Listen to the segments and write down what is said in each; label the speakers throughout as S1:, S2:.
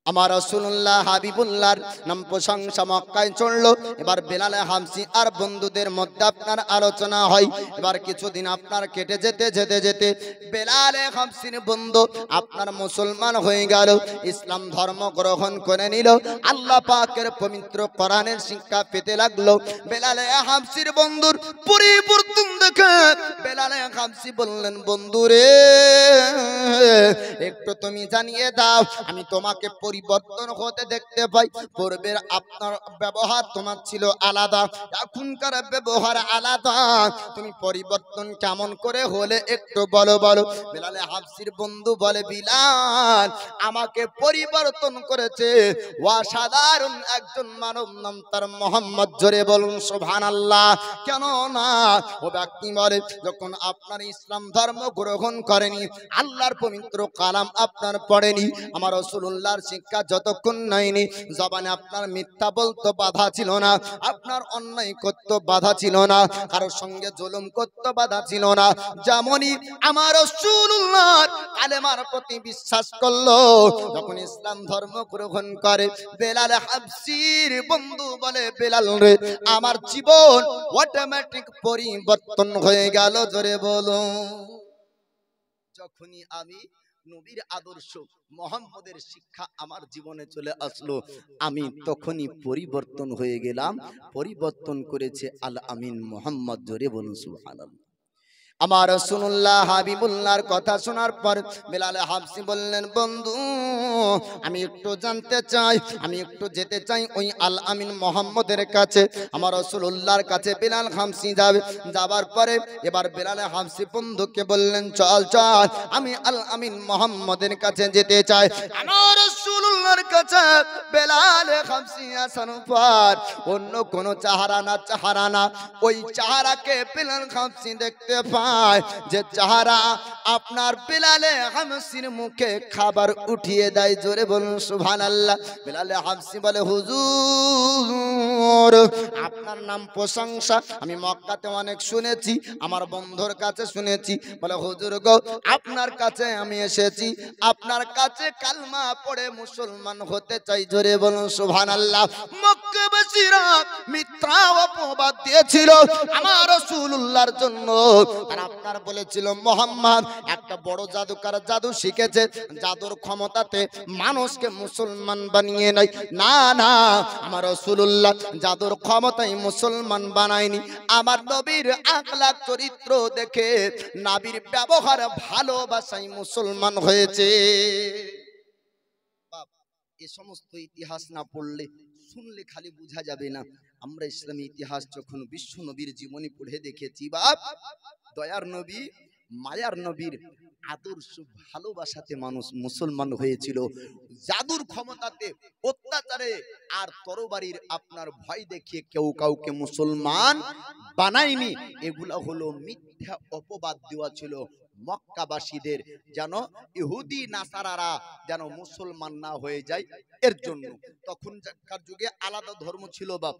S1: আমার রাসূলুল্লাহ হাবিবুল্লাহর নাম প্রশংসা মক্কায় চললো। এবার বেলাল হাবশী আর বন্ধুদের মধ্যে আপনার আলোচনা হয়। এবার কিছুদিন আপনার কেটে যেতে যেতে যেতে বেলাল হাবশীর বন্ধু আপনার মুসলমান হয়ে গেল, ইসলাম ধর্ম গ্রহণ করে নিল, আল্লাহ পাকের পবিত্র কোরআনের শিক্ষা পেতে লাগলো। বেলাল হাবশীর বন্ধুর পরিবর্তন দেখে বেলাল হাবশী বললেন, বন্ধুরে একটু তুমি জানিয়ে দাও, আমি তোমাকে পরিবর্তন হতে দেখতে পাই। পূর্বের আপনার ব্যবহার তোমার ছিল আলাদা, এখনকার ব্যবহার আলাদা, তুমি পরিবর্তন কেমন করে হলে একটু বলো বলো। বেলাল হাবশীর বন্ধু বলে, বিলাল আমাকে পরিবর্তন করেছে অসাধারণ একজন মানব, নাম তার মোহাম্মদ। জোরে বলুন সুবহানাল্লাহ। কেন না ও ব্যক্তি বলে, যখন আপনার ইসলাম ধর্ম গ্রহণ করেনি, আল্লাহর পবিত্র কালাম আপনার পড়েনি, আমার রাসূলুল্লাহর শিক্ষা যতক্ষণ নেয়নি, জবানে আপনার মিথ্যা বলতে বাধা ছিল না, আপনার অন্যায় করতে বাধা ছিল না, কারোর সঙ্গে জুলুম করতে বাধা ছিল না, যেমনই আমার রাসূলুল্লাহর কালেমার প্রতি বিশ্বাস করলো, যখন ইসলাম ধর্ম গ্রহণ করে, বেলাল হাবশীর বন্ধু বলে, বেলাল রে আমার জীবন অটোমেটিক পরিবর্তন হয়ে গেল। জোরে বলো। যখনই আমি নবীর আদর্শ মুহাম্মদের শিক্ষা আমার জীবনে চলে আসলো, আমি তখনই পরিবর্তন হয়ে গেলাম। পরিবর্তন করেছে আল আমিন মুহাম্মদ। জোরে বলুন সুবহানাল্লাহ। আমার রাসূলুল্লাহ হাবিবুল্লাহর কথা শোনার পর বেলাল হাবশী বললেন, বন্ধু আমি একটু জানতে চাই, আমি একটু যেতে চাই ওই আল আমিন মুহাম্মদের কাছে। আমার রাসূলুল্লাহর কাছে বেলাল হাবশী যাবে। যাবার পরে এবার বেলাল হাবশী বন্ধুকে বললেন, চল চল আমি আল আমিন মুহাম্মদের কাছে যেতে চাই। আমার রাসূলুল্লাহর কাছে বেলাল হাবশী আসার পর অন্য কোন চেহারা না, ওই চেহারাকে বেলাল হাবশী দেখতে পায়, যে চেহারা আপনার বেলাল হাবশীর মুখে খাবার উঠিয়ে দেয়। জোরে বলুন সুবহানাল্লাহ। বেলাল হাবশী বলে, হুজুর আপনার নাম প্রশংসা আমি মক্কাতে অনেক শুনেছি, আমার বন্ধুর কাছে শুনেছি। বলে, হুজুর গো আপনার কাছে আমি এসেছি, আপনার কাছে কালমা পড়ে মুসলমান হতে চাই। জোরে বলুন সুবহানাল্লাহ। মক্কাবাসীরা মিথ্যা অপবাদ দিয়েছিল আমার রাসূলুল্লাহর জন্য, আর আপনার বলেছিল মুহাম্মদ একটা বড় জাদুকর জাদু শিখেছে, জাদুর ক্ষমতাতে মানুষকে মুসলমান বানিয়ে নেয়। না না, আমার রাসূলুল্লাহ জাদুর ক্ষমতায় মুসলমান বানায়নি, আমার নবীর আখলাক চরিত্র দেখে, নবীর ব্যবহার ভালোবাসায় মুসলমান হয়েছে। এ সমস্ত ইতিহাস না পড়লে, শুনলে খালি বোঝা যাবে না। আমরা ইসলামী ইতিহাস যখন বিশ্ব নবীর জীবনী পড়ে দেখেছি, বাপ দয়ার নবী মায়ার নবীর আদর্শ ভালোবাসাতে মানুষ মুসলমান হয়েছিল। জাদুর ক্ষমতাতে, অত্যাচারে আর তরবারির আপনার ভয় দেখিয়ে কেউ কাউকে মুসলমান বানায়নি। এগুলা হলো মিথ্যা অপবাদ দেওয়া ছিল মক্কাবাসীদের, যেন ইহুদি নাসারারা যেন মুসলমান না হয়ে যায় এর জন্য। তখনকার যুগে আলাদা ধর্ম ছিল বাপ,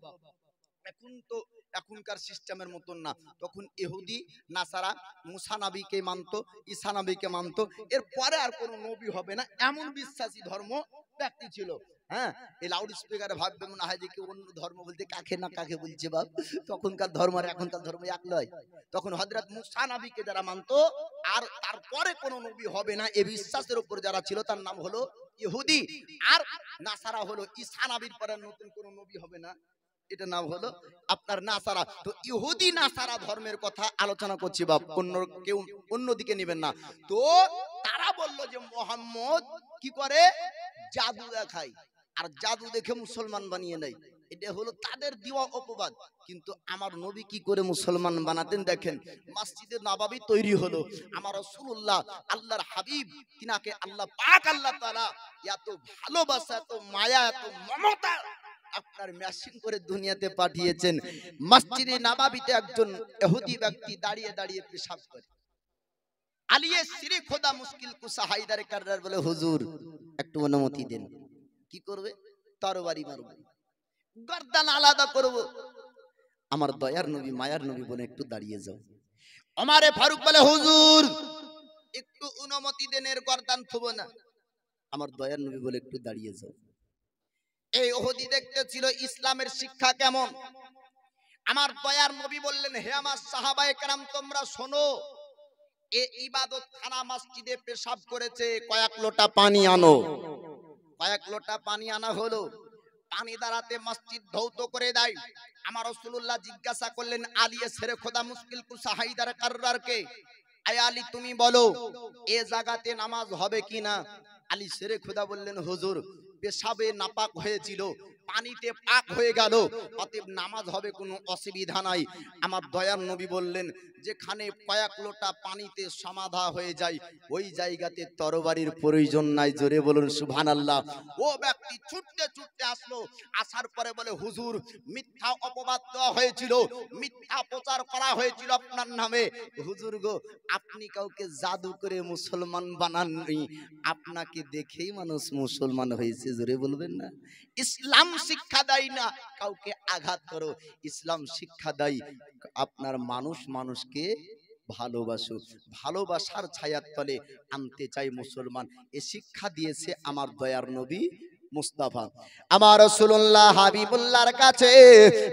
S1: এখন তো এখনকার সিস্টেমের মতন না। তখন ইহুদি নাসারা মুসা নবীকে মানতো, ঈসা নবীকে মানতো, এরপরে আর কোনো নবী হবে না, এমন বিশ্বাসী ধর্ম ব্যক্তি ছিল। হ্যাঁ, এই লাউড স্পিকারে ভাববে মনে হয় যে কি অন্য ধর্ম বলতে কাকে না কাকে বলছে বাপ। তখনকার ধর্ম আর এখনকার ধর্ম এক নয়। তখন হযরত মুসা নবীকে যারা মানতো, আর তারপরে কোনো নবী হবে না এই বিশ্বাসের উপর যারা ছিল, তার নাম হলো ইহুদি। আর নাসারা হলো ঈসা নবীর পরে নতুন কোনো নবী হবে না, এটা নাম হলো আপনার নাসারা। তো ইহুদি নাসারা ধর্মের কথা আলোচনা করছি বাপ, অন্য কেউ অন্যদিকে নেবেন না। তো তারা বলল যে মুহাম্মদ কি করে, জাদু দেখায়, আর জাদু দেখে মুসলমান বানিয়ে নেয়। এটা হলো তাদের দেওয়া অপবাদ। কিন্তু আমার নবী কি করে মুসলমান বানাতেন দেখেন। মসজিদে নববী তৈরি হলো, আমার রাসূলুল্লাহ আল্লাহর হাবিব, তিনাকে আল্লাহ পাক আল্লাহ তাআলা এত ভালোবাসা, এত মায়া, এত মমতা আপনার মেশিন করে দুনিয়াতে পাঠিয়েছেন। মসজিদে নববীতে একজন ইহুদি ব্যক্তি দাঁড়িয়ে দাঁড়িয়ে পেশাব করে। আলিয়ে সিরি খোদা মুশকিল কুসা হায়দারে কাররার বলে, হুজুর একটু অনুমতি দেন। কি করবে? তরবারি মারবে, গর্দান আলাদা করব। আমার দয়ার নবী মায়ার নবী বলে, একটু দাঁড়িয়ে যাও। ওমরে ফারুক বলে, হুজুর একটু অনুমতি দেন, এর গর্দান থুব না। আমার দয়ার নবী বলে একটু দাঁড়িয়ে যাও। এই ওহদি দেখতে ছিল ইসলামের শিক্ষা কেমন। আমার দয়ার নবী বললেন, হে আমার সাহাবায়ে কেরাম তোমরা শোনো, এ ইবাদত খানা মসজিদে পেশাব করেছে, কয়েক লোটা পানি আনো। কয়েক লোটা পানি আনা হলো, পানি দ্বারাতে মসজিদ ধৌত করে দেয়। আমার রাসূলুল্লাহ জিজ্ঞাসা করলেন, আলী শেরে খোদা মুশকিল কুসা হায়দার কাররারকে, আয় আলী তুমি বলো এ জায়গাতে নামাজ হবে কিনা। আলী শেরে খোদা বললেন, হুজুর পেশাবে নাপাক হয়েছিল, পানিতে পাক হয়ে গেল, অতএব নামাজ হবে, কোনো অসুবিধা নাই। আমার দয়ার নবী বললেন, যেখানে কয়েক লোটা পানিতে সমাধা হয়ে যায় ওই জায়গাতে তরবারির প্রয়োজন নাই। জোরে বলুন সুবহানাল্লাহ। ও ব্যক্তি ছুটতে ছুটতে আসলো, আসার পরে বলে, হুজুর মিথ্যা অপবাদ দেওয়া হয়েছিল, মিথ্যা প্রচার করা হয়েছিল আপনার নামে। হুজুর গো, আপনি কাউকে জাদু করে মুসলমান বানাননি, আপনাকে দেখেই মানুষ মুসলমান হয়েছে। জোরে বলবেন না। ইসলাম শিক্ষা দেয় না কাউকে আঘাত করো, ইসলাম শিক্ষা দেয় আপনার মানুষ মানুষকে ভালোবাসো, ভালোবাসার ছায়ার তলে আনতে চাই মুসলমান। এ শিক্ষা দিয়েছে আমার দয়ার নবী মুস্তাফা। আমার রাসূলুল্লাহ হাবিবুল্লাহর কাছে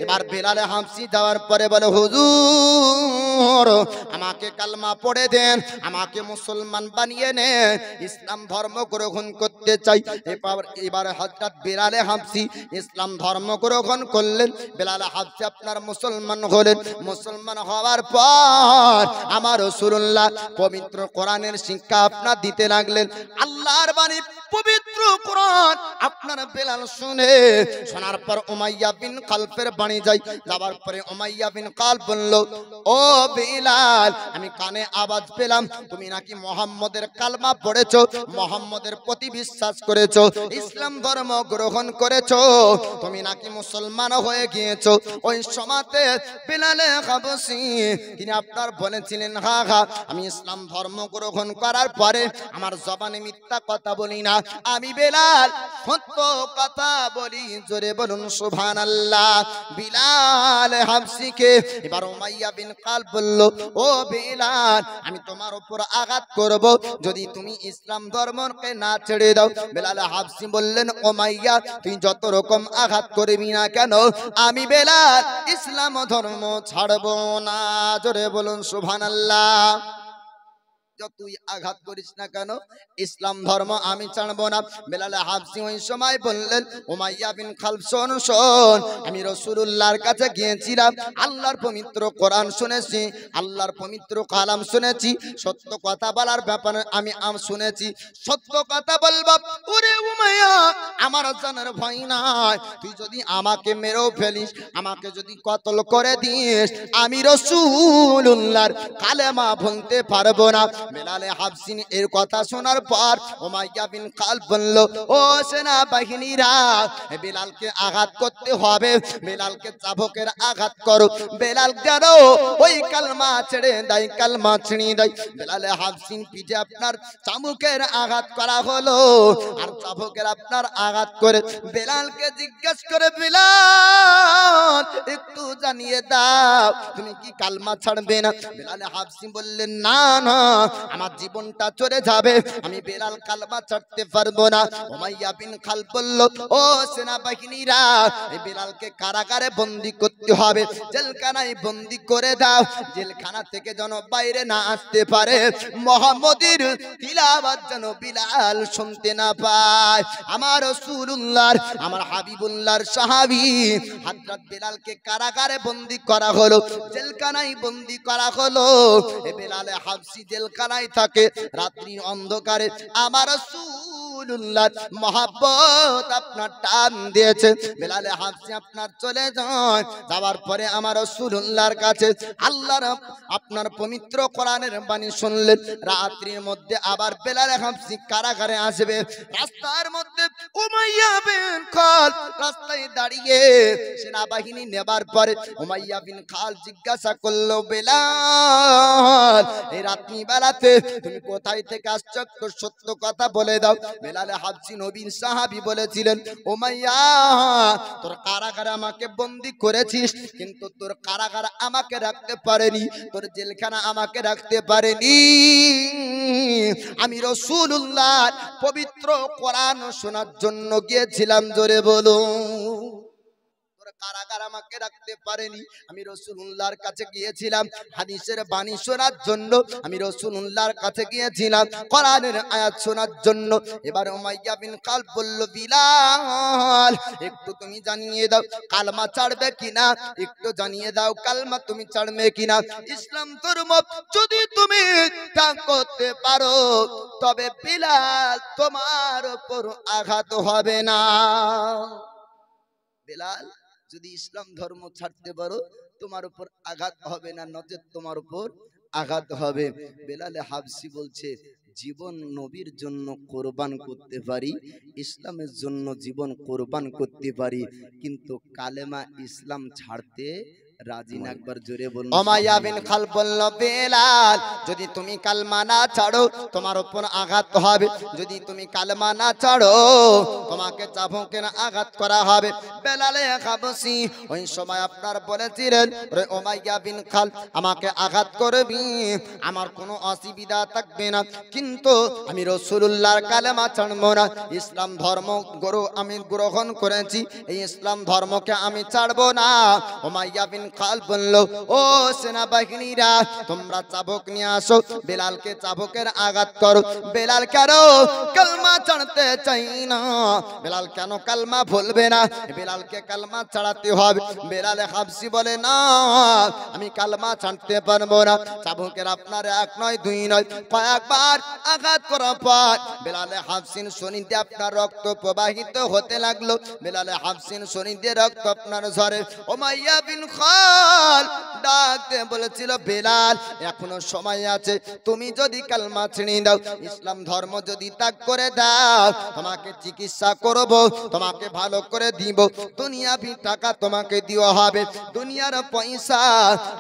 S1: এবার বেলাল হাবশি যাওয়ার পরে বলে, হুজুর আমাকে কালমা পড়ে দেন, আমাকে মুসলমান বানিয়ে নেন, ইসলাম ধর্ম গ্রহণ করতে চাই। এবার হযরত বেলাল হাবশি ইসলাম ধর্ম গ্রহণ করলেন। বেলাল হাবশি আপনার মুসলমান হলেন। মুসলমান হওয়ার পর আমার রাসূলুল্লাহ পবিত্র কোরআনের শিক্ষা আপনার দিতে লাগলেন। আল্লাহর বাণী পবিত্র কোরআন আপনার বেলাল শুনে, শোনার পর উমাইয়া বিন খালফের বাণী যায়। যাবার পরে উমাইয়া বিন খালফ বলল, ও বেলাল আমি কানে আওয়াজ পেলাম তুমি নাকি মুহাম্মদের কালমা পড়েছো, মুহাম্মদের প্রতি বিশ্বাস করেছো, ইসলাম ধর্ম গ্রহণ করেছো, তুমি নাকি মুসলমান হয়ে গিয়েছো। ওই সময়তে বেলাল হাবশী তিনি আপনার বলেছিলেন, হ্যাঁ হ্যাঁ আমি ইসলাম ধর্ম গ্রহণ করার পরে আমার জবানে মিথ্যা কথা বলি না, আমি বেলাল সত্য কথা বলি। জোরে বলুন সুবহানাল্লাহ। বেলাল হাবশীকে এবার উমাইয়া বিন খালফ বলল, ও বেলাল আমি তোমার উপর আঘাত করব যদি তুমি ইসলাম ধর্মকে না ছেড়ে দাও। বেলাল হাবশী বললেন, উমাইয়া তুই যত রকম আঘাত করবি না কেন, আমি বেলাল ইসলাম ধর্ম ছাড়ব না। জোরে বলুন সুবহানাল্লাহ। যতই আঘাত করিস না কেন ইসলাম ধর্ম আমি ছাড়বো না। বেলাল হাবশী ওই সময় বললেন, উমাইয়া বিন খালফ শোন শোন, আমি রাসূলুল্লাহর কাছে গিয়েছিলাম, আল্লাহর পবিত্র কোরআন শুনেছি, আল্লাহর পবিত্র কালাম শুনেছি, সত্য কথা বলার ব্যাপারে আমি শুনেছি, সত্য কথা বলবো। ওরে উমাইয়া আমার জানের ভয় নাই, তুই যদি আমাকে মেরেও ফেলিস, আমাকে যদি কতল করে দিস, আমি রাসূলুল্লাহর কালেমা বলতে পারবো না। বেলাল হাবশী এর কথা শোনার পর উমাইয়া বিন খালফ বলল, ও সেনা বাহিনীরা বেলালকে আঘাত করতে হবে, বেলালকে চাবুকের আঘাত করো। বেলাল কেন ওই কালমা ছেড়ে দেয়, কালমা ছিনিয়ে দেয়। বেলাল হাবশীর পিঠে আপনার চাবুকের আঘাত করা হলো, আর চাবুকের আপনার আঘাত করে বেলালকে জিজ্ঞেস করে, বেলাল একটু জানিয়ে দাও তুমি কি কালমা ছাড়বে না? বেলাল হাবশী বললেন, না না আমার জীবনটা চলে যাবে, আমি বেলাল কালমা ছাড়তে পারবো না। উমাইয়া বিন খালফ বলল, ও সেনাবাহিনীরা এই বেলালকে কারাগারে বন্দী করতে হবে, জেলখানায় বন্দী করে দাও, জেলখানা থেকে যেন বাইরে না আসতে পারে, মুহাম্মদের তিলাওয়াত যেন বেলাল শুনতে না পায়। আমার রাসূলুল্লাহর আমার হাবিবুল্লাহর সাহাবী হযরত বেলালকে কারাগারে বন্দী করা হলো, জেলখানায় বন্দী করা হলো। এ বেলাল হাবশী জেলখানায় থাকে, রাত্রির অন্ধকারে আমার রাসূলুল্লাহর মহব্বত আপনার টান দিয়েছে। বেলাল হাবশী আপনার চলে যায়, যাওয়ার পরে আমার রাসূলুল্লাহর কাছে আল্লাহর আপনার পবিত্র কোরআনের বাণী শুনলেন। রাত্রির মধ্যে আবার বেলাল হাবশী কারাগারে আসবে, রাস্তার মধ্যে উমাইয়া বিন খালফ রাস্তায় দাঁড়িয়ে সেনাবাহিনী নেবার পরে উমাইয়া বিন খালফ জিজ্ঞাসা করলো, বেলাল এই রাত্রি বেলাতে তুমি কোথায় থেকে আসছো, একটু সত্য কথা বলে দাও। বেলাল হাবশী নবীর সাহাবী বলেছিলেন, উমাইয়া তোর কারাগারে আমাকে বন্দী করেছিস, কিন্তু তোর কারাগার আমাকে রাখতে পারেনি, তোর জেলখানা আমাকে রাখতে পারেনি, আমি রাসূলুল্লাহ পবিত্র কোরআন শোনার জন্য গিয়েছিলাম, জোরে বলুন। কারাগার আমাকে রাখতে পারেনি, আমি রাসূলুল্লাহর কাছে গিয়েছিলাম হাদিসের বাণী শোনার জন্য, আমি রাসূলুল্লাহর কাছে গিয়েছিলাম কোরআনের আয়াত শোনার জন্য। এবার উমাইয়া বিন খালব বলল, বিলাল একটু তুমি জানিয়ে দাও কালমা ছাড়বে কিনা, একটু জানিয়ে দাও কালমা তুমি ছাড়বে কিনা। ইসলাম ধর্ম যদি তুমি ত্যাগ করতে পারো তবে বিলাল তোমার উপর আঘাত হবে না। বিলাল যদি ইসলাম ধর্ম ছাড়তে পারো তোমার উপর আঘাত হবে না, নচেত তোমার উপর আঘাত হবে। বেলালে হাবসি বলছে, জীবন নবীর জন্য কোরবান করতে পারি, ইসলামের জন্য জীবন কোরবান করতে পারি, কিন্তু কালেমা ইসলাম ছাড়তে রাজি না। একবার জোরে বলুন। উমাইয়া বিন খালব বলল, বেলাল যদি তুমি কালমা না ছাড়ো তোমার উপর আঘাত হবে, যদি তুমি কালমা না ছাড়ো তোমাকে চাবুকের আঘাত করা হবে। বেলালে হাবসি ওই সময় আপনার বলেছিলেন, রে উমাইয়া বিন খালব আমাকে আঘাত করবি আমার কোনো অসুবিধা থাকবে না, কিন্তু আমি রাসূলুল্লাহর কালেমা ছাড়বো না। ইসলাম ধর্ম আমি গ্রহণ করেছি, এই ইসলাম ধর্মকে আমি ছাড়বো না। উমাইয়া বিন খালব বলল, ও সেনাবাহিনীরা তোমরা চাবুক নিয়ে আসো, বেলালকে চাবুকের আঘাত করো। বেলাল কেন কালমা ছাড়তে চাই না, বেলাল কেন কালমা বলবে না, বেলালকে কালমা ছাড়াতে হবে। বেলালে হাবসি বলে, না আমি কালমা ছাড়তে পারবো না। চাবুকের আপনার এক নয় দুই নয় কয়েকবার আঘাত করার পর বেলালে হাবসির শরীরে আপনার রক্ত প্রবাহিত হতে লাগলো। বেলালে হাবসির শরীরে রক্ত আপনার ঝরে। উমাইয়া বিন খালব ডাকতে বলেছিল, বেলাল এখনো সময় আছে, তুমি যদি কালমা ছেড়ে দাও, ইসলাম ধর্ম যদি ত্যাগ করে দাও, তোমাকে চিকিৎসা করব, তোমাকে ভালো করে দিব, দুনিয়াবি টাকা তোমাকে দেওয়া হবে, দুনিয়ার পয়সা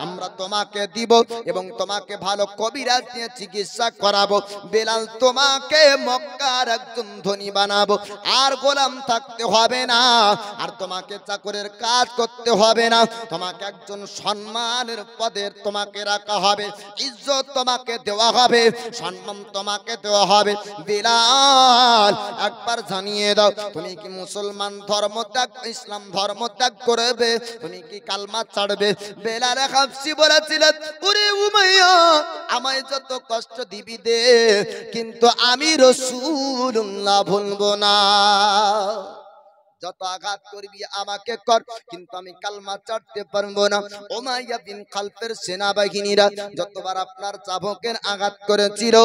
S1: আমরা তোমাকে দিব এবং তোমাকে ভালো কবিরাজ দিয়ে চিকিৎসা করাবো। বেলাল তোমাকে মক্কার একজন ধনী বানাবো, আর গোলাম থাকতে হবে না, আর তোমাকে চাকরের কাজ করতে হবে না, তোমাকে একজন সম্মানের পদে তোমাকে রাখা হবে, ইজ্জত তোমাকে দেওয়া হবে, সম্মান তোমাকে দেওয়া হবে। বেলাল একবার জানিয়ে দাও, তুমি কি মুসলমান ধর্ম ত্যাগ, ইসলাম ধর্ম ত্যাগ করবে, তুমি কি কালমা ছাড়বে? বেলাল হাবসি বলেছিলেন, ওরে উমাইয়া আমায় যত কষ্ট দিবি দে, কিন্তু আমি রাসূলুল্লাহ ভুলবো না। যত আঘাত করবি আমাকে কর, কিন্তু আমি কালমা ছাড়তে পারবো না। উমাইয়া বিন খালফের সেনাবাহিনীরা যতবার আপনার চাবুকের আঘাত করেছিল,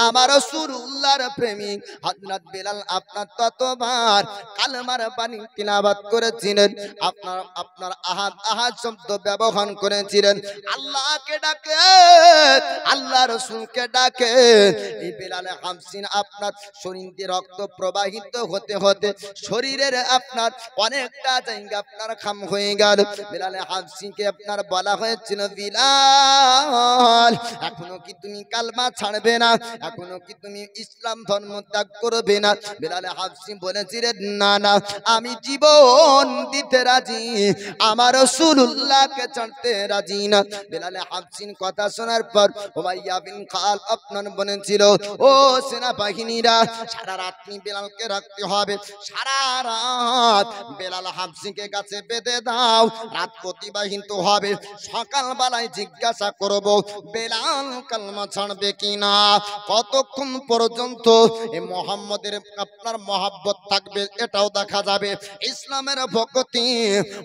S1: আমার রাসূলুল্লাহর প্রেমিক হযরত বেলাল আপনার ততবার কালমার বাণী তিলাওয়াত করেছিলেন, আপনার আহাদ আহাদ শব্দ ব্যবহার করেছিলেন, আল্লাহকে ডাকে, আল্লাহ রাসূলকে ডাকে। এই বেলালে হাবসিন আপনার শরীরে রক্ত প্রবাহিত হতে হতে শরীরের আপনার অনেকটা জায়গা আপনার খাম হয়ে গেল। বেলালে হাবসিকে আপনার বলা হয়েছিল, বিলাল এখনো কি তুমি কালমা ছাড়বে না, এখনো কি তুমি ইসলাম ধর্ম ত্যাগ করবে না? বেলালে হাবসি বলেছিলেন, না না আমি জীবন দিতে রাজি, আমার রাসূলুল্লাহকে ছাড়তে রাজি না। বেলালে হাবসির কথা শোনার পর উমাইয়া বিন খালব আপনার বলেছিল, ও সেনাবাহিনীরা সারা রাত বেলালকে রাখতে হবে, সারা রাত বেলাল হাবসিকে কাছে বেঁধে দাও, রাত অতিবাহিত হবে, সকাল বেলায় জিজ্ঞাসা করব বেলাল কালমা ছাড়বে কিনা। কতক্ষণ পর্যন্ত এই মুহাম্মদের আপনার মহব্বত থাকবে এটাও দেখা যাবে, ইসলামের ভক্তি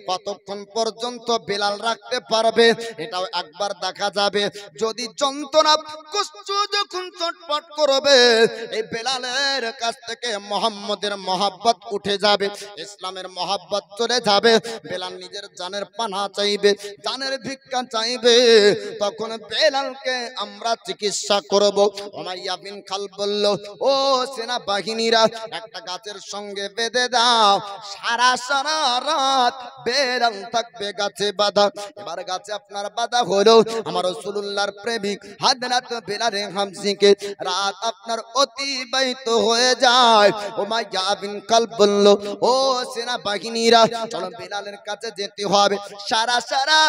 S1: কতক্ষণ পর্যন্ত বেলাল রাখতে পারবে এটাও একবার দেখা যাবে। যদি যন্ত্রণা কষ্ট যখন চটপট করবে, এই বেলালের কাছ থেকে মুহাম্মদের মহব্বত উঠে যাবে, ইসলামের মহব্বত চলে যাবে। বেলাল নিজের জানের পানা চাইবে, জানের ভিক্ষা চাইবে, তখন বেলালকে আমরা চিকিৎসা করব। উমাইয়া বিন খালব বলল, ও সেনা বাহিনীরা একটা গাছের সঙ্গে বেঁধে দাও, সারা রাত বেলাল থাকবে গাছে বাঁধা। এবার গাছে আপনার বাঁধা হলো, আমার রাসূলুল্লাহর প্রেমিক হযরত বেলাল হাবসিকে রাত আপনার অতিবাহিত হয়ে যায়। উমাইয়া বিন খালব বলল, ও সেনা বাহিনীরা চলো বেলালের কাছে যেতে হবে। সারা সারা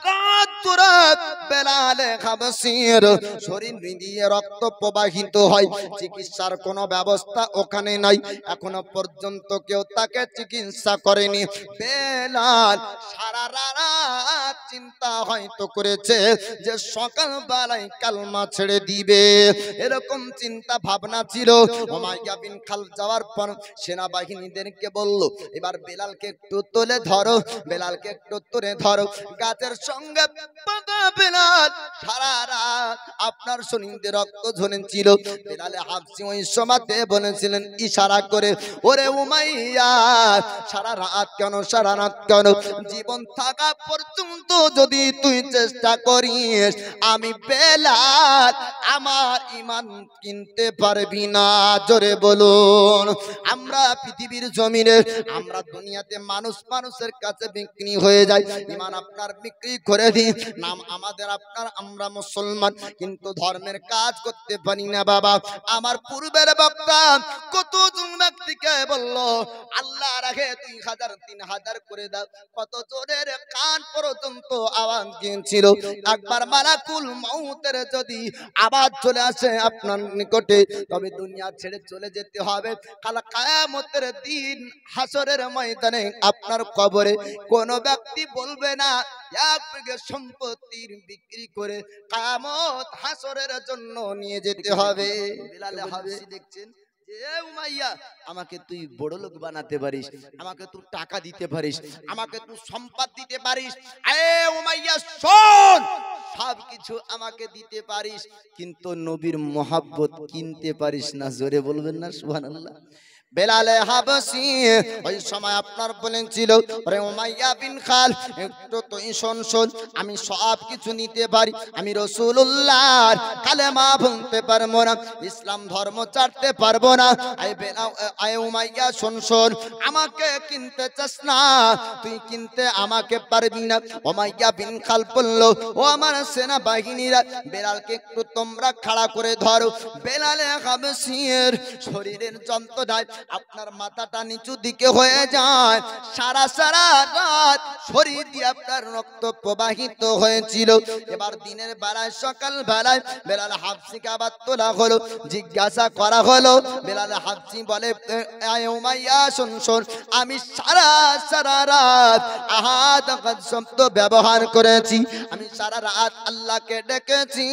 S1: রাত রাত বেলালে হাবশির শরীর দিয়ে রক্ত প্রবাহিত হয়, চিকিৎসার কোনো ব্যবস্থা ওখানে নাই, এখনো পর্যন্ত কেউ তাকে চিকিৎসা করেনি। বেলাল সারা রাত চিন্তা হয়তো করেছে যে সকালবেলায় কালমা ছেড়ে দিবে, এরকম চিন্তা ভাবনা ছিল। উমাইয়া বিন খালফ যাওয়ার পর সেনাবাহিনীদেরকে বলল, এবার বেলালকে একটু তুলে ধরো, বেলালকে একটু তুলে ধরো। গাছের সঙ্গে বাঁধা বেলাল সারা রাত আপনার শরীরে রক্ত ঝরেছিল। বেলালে হাবশী ওই সময়তে বলেছিলেন ইশারা করে, ওরে উমাইয়া সারা রাত কেন, সারা রাত কেন, জীবন থাকা পর্যন্ত যদি তুই চেষ্টা করিস আমি বেলাল আমার ঈমান কিনতে পারবি না। জোরে বলুন। আমরা পৃথিবীর জমিনে, আমরা দুনিয়াতে মানুষ মানুষের কাছে বিক্রি হয়ে যায়, ঈমান আপনার বিক্রি করে দিই, নাম আমাদের আপনার, আমরা মুসলমান কিন্তু ধর্মের কাজ করতে পারি না। বাবা আমার পূর্বের বক্তা কতজন ব্যক্তিকে বলল আল্লাহ রাখে 2000 3000 করে দাও, কত জোরের কান পর্যন্ত আওয়াজ দিয়েছিল। একবার মালাকুল মউতের যদি আওয়াজ চলে আসে আপনার নিকটে তবে দুনিয়া ছেড়ে চলে যেতে হবে। কাল কিয়ামতের দিন হাসরের ময়দানে আপনার কবরে কোন ব্যক্তি বলবে না এক বিঘে সম্পত্তির বিক্রি করে কিয়ামত হাসরের জন্য নিয়ে যেতে হবে। বেলালে হাবশী দেখছেন যে উমাইয়া আমাকে তুই বড় লোক বানাতে পারিস, আমাকে তুই টাকা দিতে পারিস, আমাকে তুই সম্পদ দিতে পারিস, এ উমাইয়া শোন সব কিছু আমাকে দিতে পারিস কিন্তু নবীর মহব্বত কিনতে পারিস না। জোরে বলবেন না সুবহানাল্লাহ। বেলালে হাবশী ওই সময় আপনার বলেছিল, ওরে উমাইয়া বিন খালফ একটু তুই শোন শোন, আমি সব কিছু নিতে পারি, আমি রাসূলুল্লাহর কালেমা বলতে পারবো না, ইসলাম ধর্ম ছাড়তে পারবো না। আয় উমাইয়া শোন শোন, আমাকে কিনতে চাস না, তুই কিনতে আমাকে পারবি না। উমাইয়া বিন খালফ বলল, ও আমার সেনা বাহিনীরা বেলালকে একটু তোমরা খাড়া করে ধরো। বেলালে হাবশীর শরীরের যন্ত্রণায় আপনার মাথাটা নিচু দিকে হয়ে যায়, সারা সারা রাত শরীর দিয়ে আপনার রক্ত প্রবাহিত হয়েছিল। এবার দিনের বেলায় সকাল বেলায় বেলাল হাবশীকে আবার তোলা হলো, জিজ্ঞাসা করা হলো। বেলাল হাবশী বলে, আয় উমাইয়া শোন শোন, আমি সারা সারা রাত আহাদ শব্দ ব্যবহার করেছি, আমি সারা রাত আল্লাহকে ডেকেছি,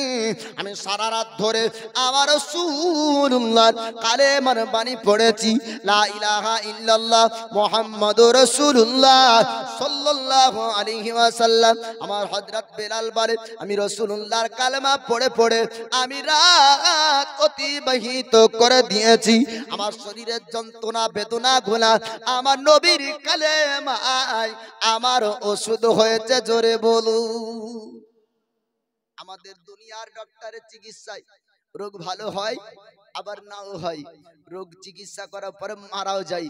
S1: আমি সারা রাত ধরে আমার রাসূলুল্লাহর কালেমার বাণী পড়েছি, লা ইলাহা ইল্লাল্লাহ মুহাম্মাদুর রাসূলুল্লাহ সাল্লাল্লাহু আলাইহি ওয়াসাল্লাম। আমার হযরত বেলাল বলে, আমি রাসূলুল্লাহর কালেমা পড়ে পড়ে আমি রাত অতিবাহিত করে দিয়েছি, আমার শরীরের যন্ত্রণা বেদনা গুলা আমার নবীর কালেমায় আমার ওষুধ হয়েছে। জোরে বলুন। আমাদের দুনিয়ার ডক্টরের চিকিৎসায় রোগ ভালো হয় আবার নাও হয়, রোগ চিকিৎসা করার পরে মারাও যায়।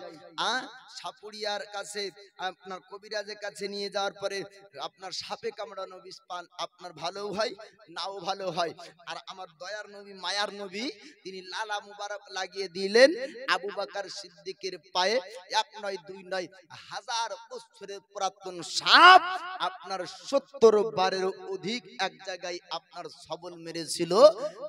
S1: সাপুরিয়ার কাছে আপনার কবিরাজের কাছে নিয়ে যাওয়ার পরে আপনার সাপে কামড়ানো বিষ পান, আপনার ভালো হয় নাও ভালো হয়। আর আমার দয়ার নবী মায়ার নবী তিনি লালা মুবারক লাগিয়ে দিলেন আবু বকর সিদ্দিকের পায়ে। এক নয় দুই নয়, 1000 বছরের পুরাতন সাপ আপনার 70 বারের অধিক এক জায়গায় আপনার সবল মেরেছিল,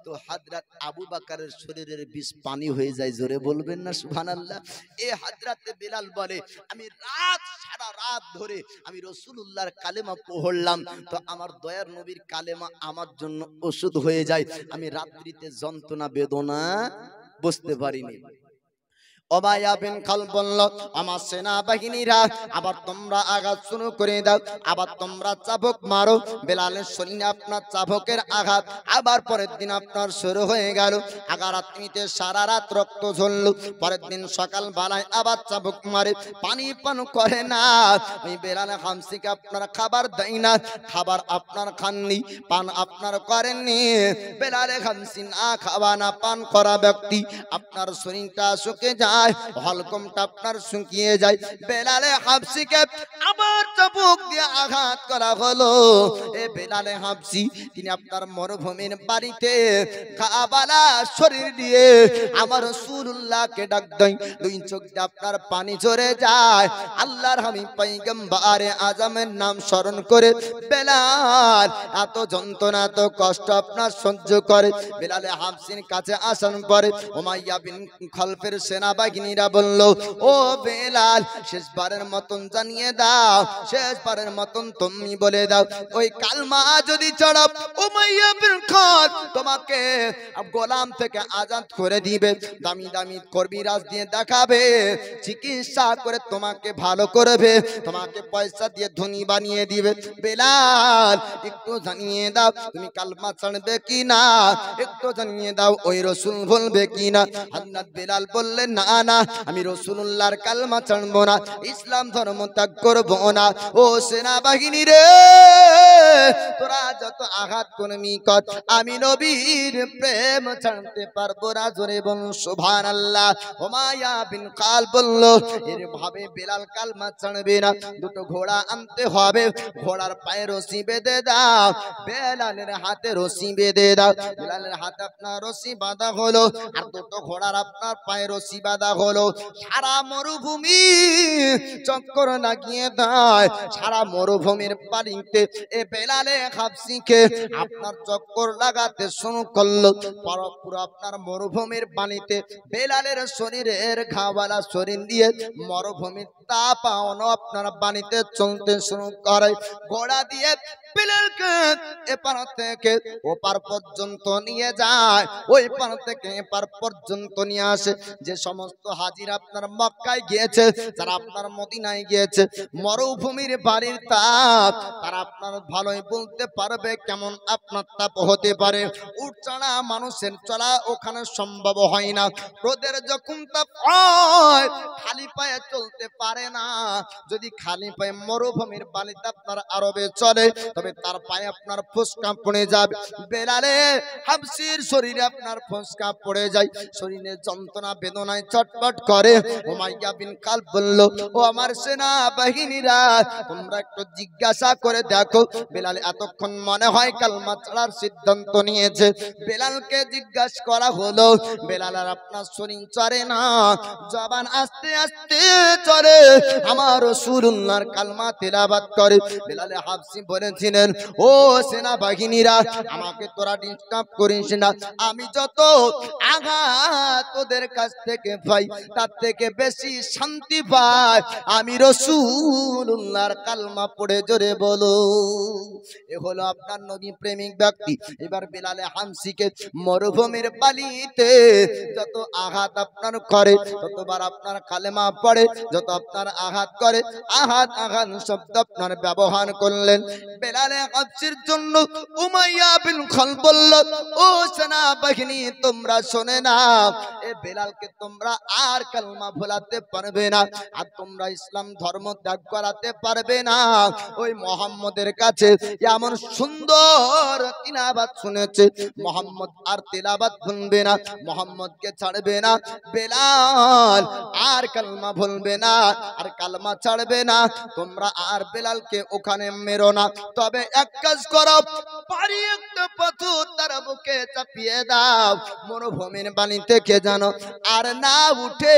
S1: তো হযরত আবু বকরের শরীরের বিষ পানি হয়ে যায়। জোরে বলবেন না সুবহানাল্লাহ। এই হযরত বেলাল বলে, আমি রাত সারা রাত ধরে আমি রাসূলুল্লাহর কালেমা পড়লাম, তো আমার দয়ার নবীর কালেমা আমার জন্য ওষুধ হয়ে যায়, আমি রাত্রিতে যন্ত্রণা বেদনা বুঝতে পারিনি। উমাইয়া বিন খালফ বলল, আমার সেনা বাহিনীরা আবার তোমরা আঘাত শুরু করে দাও, আবার তোমরা চাবুক মারো। বেলালের শরীরে আপনার চাবুকের আঘাত আবার পরের দিন আপনার শুরু হয়ে গেল। আগা রাত্রিতে সারা রাত রক্ত ঝরল, পরের দিন সকাল বেলায় আবার চাবুক মারে, পানি পান করে না। ওই বেলাল হাবশীকে আপনার খাবার দেয় না, খাবার আপনার খাননি, পান আপনার করেননি। বেলাল হাবশী না খাওয়া না পান করা ব্যক্তি আপনার শরীরটা শুকে যায়। যায়, হলকমটা আপনার শুকিয়ে যায়। বেলালে হাবসিকে আবার চাবুক দিয়ে আঘাত করা হলো। এ বেলালে হাবসি তিনি আপনার মরুভূমির বাড়িতে কাবালা শরীর দিয়ে আমার রাসূলুল্লাহকে ডাক দেন। দুই চোখ দিয়ে আপনার পানি ঝরে যায়। আল্লাহর হাবিব পয়গম্বরে আজমের নাম স্মরণ করে বেলাল এত যন্ত্রণা এত কষ্ট আপনার সহ্য করে। বেলালে হাবসির কাছে আসার পরে উমাইয়া বিন খালফের সেনাবাহিনীরা বলল, ও বেলাল শেষবারের মতন জানিয়ে দাও, শেষবারের মতন তুমি বলে দাও, ওই কালমা যদি চড়াও উমাইয়া বিন খালফ তোমাকে গোলাম থেকে আজাদ করে দিবে, দামি দামি কর্মীরাজ দিয়ে দেখাবে, চিকিৎসা করে তোমাকে ভালো করবে, তোমাকে পয়সা দিয়ে ধনী বানিয়ে দিবে। বেলাল একটু জানিয়ে দাও তুমি কালমা ছাড়বে কি না, একটু জানিয়ে দাও ওই রাসূল বলবে কি না। হযরত বেলাল বললেন, না না আমি রাসূলুল্লাহর কালমা ছাড়বো না, ইসলাম ধর্ম ত্যাগ করবো না। ও সেনাবাহিনী রে, তোরা যত আঘাত করবি কর, আমি নবীর প্রেম ছাড়তে পারবো না। জোরে বলুন সুবহানাল্লাহ। উমাইয়া বিন খালফ বলল, এর ভাবে বেলাল কালমা ছাড়বে না, দুটো ঘোড়া আনতে হবে, ঘোড়ার পায়ে রশি বেঁধে দাও, বেলালের হাতে রশি বেঁধে দাও। বেলালের হাতে আপনার রশি বাঁধা হলো, আর দুটো ঘোড়ার আপনার পায়ে রশি বাঁধা হলো। সারা মরুভূমি চক্কর লাগিয়ে দেয়, সারা মরুভূমির পানিতে এ বেলালে হাবসিকে আপনার চক্কর লাগাতে শুরু করলো। পুরো আপনার মরুভূমির পানিতে বেলালের শরীরের ঘাওয়ালা শরীর দিয়ে মরুভূমির তাপানো আপনার পানিতে চলতে শুরু করে। ঘোড়া দিয়ে বেলালকে এপার থেকে ওপার পর্যন্ত নিয়ে যায়, ওই পার থেকে এপার পর্যন্ত নিয়ে আসে। যে সমস্ত হাজিরা আপনার মক্কায় গিয়েছে, যারা আপনার মদিনায় গিয়েছে, মরুভূমির বাড়ির তাপ তারা আপনার ভালোই বলতে পারবে কেমন আপনার তাপ হতে পারে। উট চড়া মানুষের চলা ওখানে সম্ভব হয় না। রোদের যখন তাপ হয় খালি পায়ে চলতে পারে না। যদি খালি পায়ে মরুভূমির বালিতে আপনার আরবে চলে, তবে তার পায়ে আপনার ফোসকা পড়ে যাবে। বেলালে হাবসির শরীরে আপনার ফোসকা পড়ে যায়, শরীরে যন্ত্রণা বেদনায় চটপট করে। উমাইয়া বিন খালফ বলল, ও আমার সেনা বাহিনীরা, তোমরা একটু জিজ্ঞাসা করে দেখো বেলাল এতক্ষণ মনে হয় কালমা ছাড়ার সিদ্ধান্ত নিয়েছে। বেলালকে জিজ্ঞাসা করা হলো, বেলাল আর আপনার শরীর চড়ে না, জবান আস্তে আস্তে চড়ে, আমার রাসূলুল্লাহর কালমা তেলাওয়াত করে। বেলালে হাবসি বলেছিলেন, ও সেনা বাহিনীরা, আমাকে তোরা ডিস্টার্ব করিস না, আমি যত আঘাত তোদের কাছ থেকে পাই তার থেকে বেশি শান্তি পাই আমি রাসূলুল্লাহর কালমা পড়ে। জোরে বলো। এ হলো আপনার নবী প্রেমিক ব্যক্তি। এবার বেলালে হাবসিকে মরুভূমির বালিতে যত আঘাত আপনার করে, ততবার আপনার কালেমা পড়ে, যত আপনার আঘাত করে, আঘাত আঘাত শব্দ আপনার ব্যবহার করলেন। বেলালে হাবসির জন্য উমাইয়া বিন খালফ বলল, ও সেনা বাহিনী তোমরা শোনে না, এ বেলালকে তোমরা আর কালমা ভোলাতে পারবে না, আর তোমরা ইসলাম ধর্ম ত্যাগ করাতে পারবে না। ওই মুহাম্মদের কাছে এমন সুন্দর তিলাওয়াত শুনেছে, মুহাম্মদ আর তিলাওয়াত ভুলবে না, মুহাম্মদকে ছাড়বে না। বেলাল আর কালমা ভুলবে না, আর কালমা ছাড়বে না। তোমরা আর বেলালকে ওখানে মেরো না, তবে এক কাজ করো, পারি একটা পাথর তার বুকে চাপিয়ে দাও, মরুভূমির পানি থেকে জানো আর না উঠে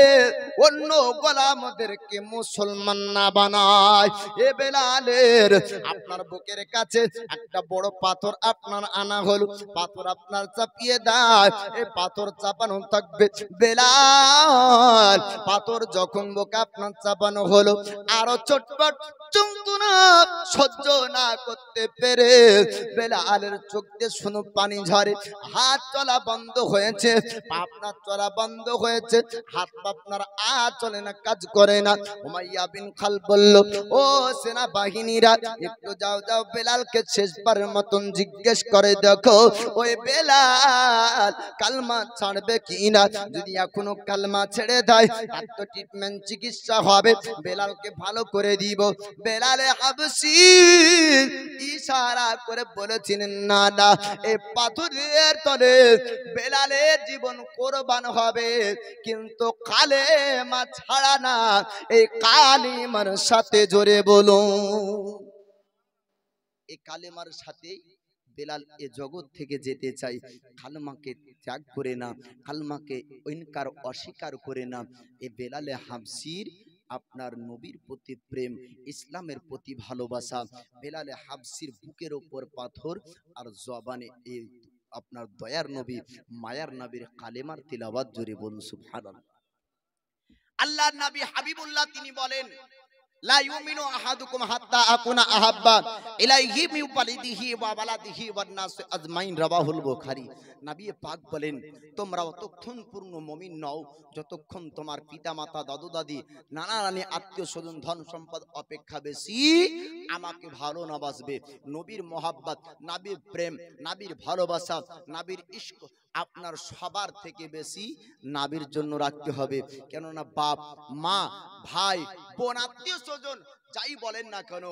S1: অন্য গোলামদেরকে মুসলমান না বানায়। এ বেলালের আপনার বুকের কাছে একটা বড় পাথর আপনার আনা হলো, পাথর আপনার চাপিয়ে দাও, এই পাথর চাপানো থাকবে। বেলাল পাথর যখন বুকে আপনার চাপানো হলো, আরো চটপট যন্ত্রণা সহ্য না করতে পেরে বেলালের চোখ দিয়ে শুনো পানি ঝরে, হাত চলা বন্ধ হয়েছে, পা আপনার চলা বন্ধ হয়েছে, হাত পা আপনার চলে না, কাজ করে না। উমাইয়া বিন খালফ বলল, ও সেনা বাহিনীরা, একটু যাও যাও বেলালকে শেষবারের মতন জিজ্ঞেস করে দেখো ওই বেলাল কালমা ছাড়বে কিনা। যদি এখনো কালমা ছেড়ে দেয় তার তো ট্রিটমেন্ট চিকিৎসা হবে, বেলালকে ভালো করে দিব। বেলাল বেলালে হাবশী ইশারা করে বলেছিলেন, না না, এই পাথরের তলে বেলালের জীবন কোরবান হবে, কিন্তু কালেমা ছাড়া না। এই কালিমার সাথে জোরে বলুন, এই কালেমার সাথে বেলাল এ জগৎ থেকে যেতে চাই। কালমাকে ত্যাগ করে না, কালমাকে ইনকার অস্বীকার করে না। এই বেলালে হাবশীর আপনার নবীর প্রতি প্রেম, ইসলামের প্রতি ভালোবাসা। বেলালে হাবশীর বুকের ওপর পাথর আর জবানে এই আপনার দয়ার নবী মায়ার নবীর কালেমার তিলাওয়াত। জোরে বলুন সুবহানাল্লাহ। আল্লাহর নবী হাবিবুল্লাহ তিনি বলেন, লা ইউমিনু আহাদুকুম হাত্তা আকুনা আহাব্বা ইলাইহি মিন ওয়ালিদিহি ওয়া ওয়ালাদিহি ওয়ান নাস আজমাইন। রাওয়াহুল বুখারী। নবী পাক বলেন, তোমরা অতক্ষণ পূর্ণ মুমিন নও যতক্ষণ তোমার পিতামাতা, দাদু দাদি, নানা নানি, আত্মীয় স্বজন, ধন সম্পদ অপেক্ষা বেশি আমাকে ভালো না বাসবে। নবীর মহাব্বত, নবীর প্রেম, নবীর ভালোবাসা, নবীর ইশক আপনার সবার থেকে বেশি নবীর জন্য রাখতে হবে। কেননা বাপ, মা, ভাই, বোন, আত্মীয় স্বজন যাই বলেন না কেন,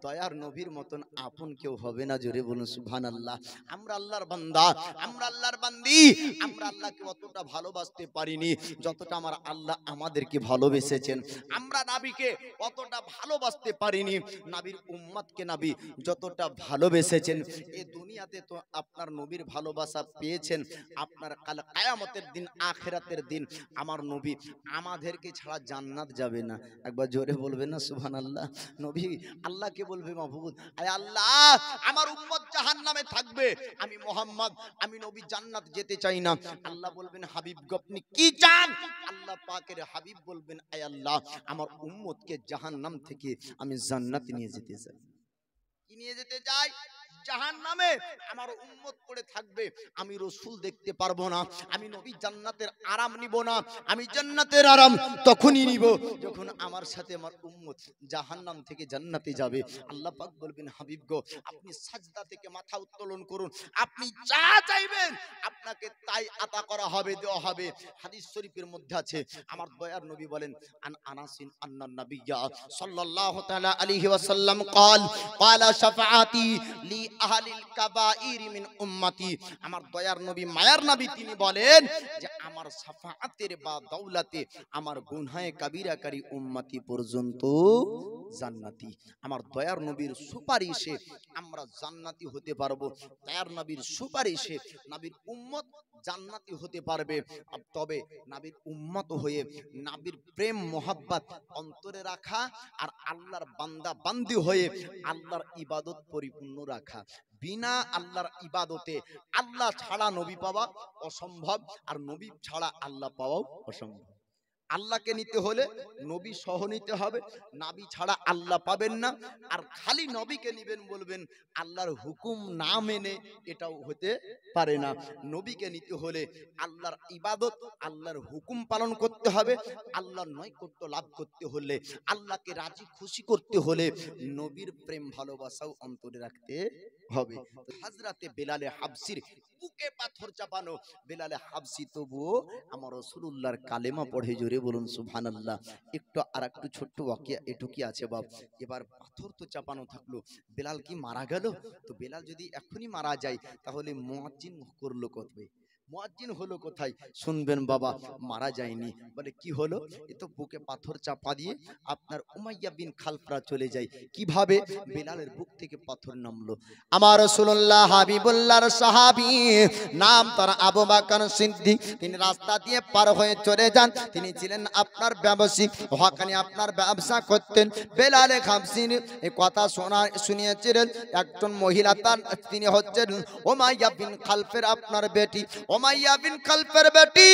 S1: দয়ার নবীর মতন আপন কেউ হবে না। জোরে বলুন সুবহানাল্লাহ। আমরা আল্লাহর বান্দা, আমরা আল্লাহর বান্দি, আমরা আল্লাহকে অতটা ভালোবাসতে পারিনি যতটা আমার আল্লাহ আমাদেরকে ভালোবেসেছেন। আমরা নবীকে অতটা ভালোবাসতে পারিনি, নবীর উম্মতকে নবী যতটা ভালোবেসেছেন। এই দুনিয়াতে তো আপনার নবীর ভালোবাসা পেয়েছেন, আপনার কাল কিয়ামতের দিন, আখিরাতের দিন আমার নবী আমাদেরকে ছাড়া জান্নাত যাবে না। একবার জোরে বলবেন না সুবহানাল্লাহ। নবী আল্লাহকে বলবে, মাহবুব আয় আল্লাহ, আমার উম্মত জাহান্নামে থাকবে, আমি মুহাম্মদ, আমি নবী জান্নাত যেতে চাই না। আল্লাহ বলবেন, হাবিব গো আপনি কি চান? আল্লাহ পাকের হাবিব বলবেন, আয় আল্লাহ, আমার উম্মতকে জাহান্নাম থেকে আমি জান্নাত নিয়ে যেতে চাই। কি নিয়ে যেতে চাই? জাহান্নামে আমার উম্মত পড়ে থাকবে, আমি রাসূল দেখতে পারবো না, আমি নবী জান্নাতের আরাম নিব না। আমি জান্নাতের আরাম তখনই নিব যখন আমার সাথে আমার উম্মত জাহান্নাম থেকে জান্নাতে যাবে। আল্লাহ পাক বলবেন, হাবিব গো আপনি সাজদা থেকে মাথা উত্তোলন করুন, আপনি যা চাইবেন আপনাকে তাই আতা করা হবে, দেওয়া হবে। হাদিস শরীফের মধ্যে আছে, আমার দয়ার নবী বলেন, আন আনাসিন আন্নান নাবিয়্যা সাল্লাল্লাহু তাআলা আলাইহি ওয়াসাল্লাম ক্বালা শাফাআতি লি আহলিল কাবাইর মিন উম্মতি। আমার দয়ার নবী মায়ার নবী তিনি বলেন যে আমার শাফাআতের বা দৌলতে আমার গুনাহে কাবীরাকারী উম্মতি পর্যন্ত জান্নাতি। আমার দয়ার নবীর সুপারিশে আমরা জান্নাতি হতে পারবো। দয়ার নবীর সুপারিশে নবীর উম্মত জান্নাতি হতে পারবে। তবে নবীর উম্মত হয়ে নবীর প্রেম মোহাব্বত অন্তরে রাখা আর আল্লাহর বান্দা বান্দি হয়ে আল্লাহর ইবাদত পরিপূর্ণ রাখা। বিনা আল্লাহর ইবাদতে আল্লাহ ছাড়া নবী পাওয়া অসম্ভব, আর নবী ছাড়া আল্লাহ পাওয়াও অসম্ভব। আল্লাহকে নিতে হলে নবী সহ নিতে হবে, নবী ছাড়া আল্লাহ পাবেন না। আর খালি নবীকে নিবেন বলবেন আল্লাহর হুকুম না মেনে, এটাও হতে পারে না। নবীকে নিতে হলে আল্লাহর ইবাদত, আল্লাহর হুকুম পালন করতে হবে। আল্লাহর নৈকট্য লাভ করতে হলে, আল্লাহকে রাজি খুশি করতে হলে নবীর প্রেম ভালোবাসাও অন্তরে রাখতে হবে। হযরতে বেলালে হাবশীর বুকে পাথর চাপানো, বেলালে হাবশী তবুও আমার রাসূলুল্লাহর কালেমা পড়ে। জোরে বলুন সুবহানাল্লাহ। একটু আর একটু ছোট্ট ওয়াকিয়া এটুকি আছে বাপ। এবার পাথর তো চাপানো থাকলো, বেলাল কি মারা গেল? তো বেলাল যদি এখনই মারা যায় তাহলে মুয়াজ্জিন করলো কোথায়? মুয়াজ্জিন হলো কোথায়? শুনবেন বাবা, মারা যায়নি। বলে কি হলো? এ তো বুকে পাথর চাপা দিয়ে আপনার উমাইয়া বিন খালফরা চলে যায়। কিভাবে? বেলালের বুক থেকে পাথর নামলো। আমার রাসূলুল্লাহ হাবিবুল্লাহর সাহাবী, নাম তার আবু বকর সিদ্দিক। তিনি রাস্তা দিয়ে পার হয়ে চলে যান। তিনি ছিলেন আপনার ব্যবসায়ী, ওখানে আপনার ব্যবসা করতেন। বেলালে হাবশীর এই কথা শুনিয়েছিলেন একজন মহিলা, তার তিনি হচ্ছেন উমাইয়া বিন খালফের আপনার বেটি। উমাইয়া বিন খালফের বেটি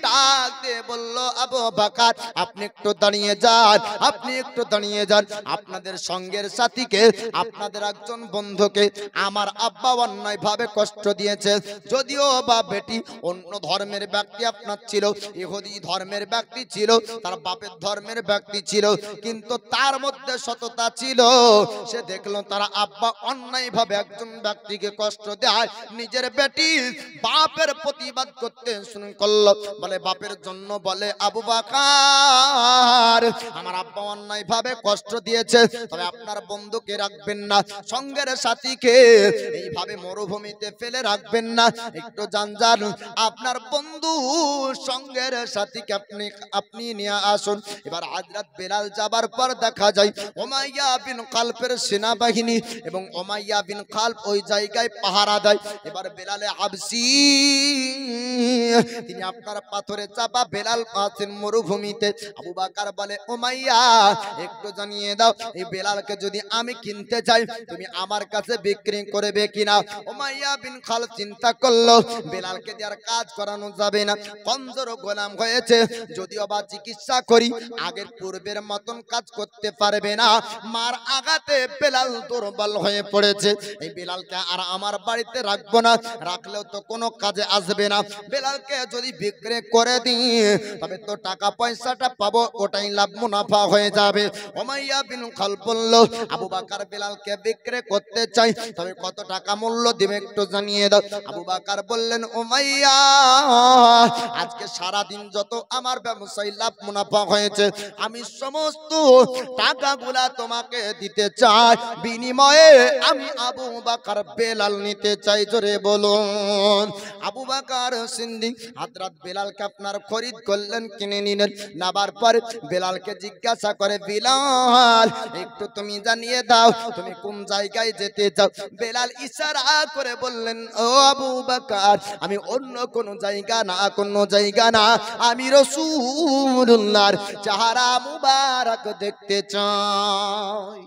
S1: ডাক দিয়ে বলল, আবু বকর আপনি একটু দাঁড়িয়ে যান, আপনি একটু দাঁড়িয়ে যান। আপনাদের সঙ্গের সাথীকে, আপনাদের একজন বন্ধুকে আমার আব্বা অন্যায় ভাবে কষ্ট দিয়েছে। যদিও বা বেটি অন্য ধর্মের ব্যক্তি আপনার ছিল, ইহুদি ধর্মের ব্যক্তি ছিল, তার বাপের ধর্মের ব্যক্তি ছিল, কিন্তু তার মধ্যে সততা ছিল। সে দেখলো তার আব্বা অন্যায় ভাবে একজন ব্যক্তিকে কষ্ট দেয়, নিজের বেটি বাপের বাপের প্রতিবাদ করতে শুরু করলো, বলে বাপের জন্য বলে আবু বকর আমার আব্বা অন্যায় ভাবে কষ্ট দিয়েছে, তবে আপনার বন্ধুকে রাখবেন না, সঙ্গের সাথীকে এইভাবে মরুভূমিতে ফেলে রাখবেন না, একটু জানজান আপনার বন্ধু সঙ্গের সাথীকে আপনি নিয়ে আসুন। এবার হযরত বেলাল যাবার পর দেখা যায় উমাইয়া বিন খালফের সেনাবাহিনী এবং উমাইয়া বিন খালফ ওই জায়গায় পাহারা দেয়। এবার বেলালে হাবশী তিনি আপনার পাথরে চাপা, বেলাল আছেন মরুভূমিতে। আবু বকর বলে উমাইয়া একটু জানিয়ে দাও এই বেলালকে যদি আমি কিনতে চাই তুমি আমার কাছে বিক্রি করবে কিনা। উমাইয়া বিন খালফ চিন্তা করলো বেলালকে দেওয়ার কাজ করানো যাবে না, কমজোর গোলাম হয়েছে, যদিও বা চিকিৎসা করি আগের পূর্বের মতন কাজ করতে পারবে না, মার আঘাতে বেলাল দুর্বল হয়ে পড়েছে, এই বেলালকে আর আমার বাড়িতে রাখবো না, রাখলেও তো কোনো কাজে আসবে না, বেলালকে যদি বিক্রি করে দিই তবে তো টাকা পয়সাটা পাবো, ওটাই লাভ মুনাফা হয়ে যাবে। উমাইয়া বিন খালফ বলল আবু বকর বেলালকে বিক্রি করতে চাই, তবে কত টাকা মূল্য দিবে একটু জানিয়ে দাও। আবু বকর বললেন উমাইয়া আজকে সারা দিন যত আমার ব্যবসায় লাভ মুনাফা হয়েছে আমি সমস্ত টাকাগুলা তোমাকে দিতে চাই, বিনিময়ে আমি আবু বকর বেলাল নিতে চাই। জোরে বলুন। আবু বকর সিদ্দিক হযরত বেলালকে আপনার খরিদ করলেন, কিনে নিলেন, নেবার পর বেলালকে জিজ্ঞাসা করে বেলাল একটু তুমি জানিয়ে দাও তুমি কোন জায়গায় যেতে চাও। বেলাল ইশারা করে বললেন ও আবু বকর আমি অন্য কোন জায়গা না, কোন জায়গা না, আমি রাসূলুল্লাহর চেহারা মুবারক দেখতে চাই।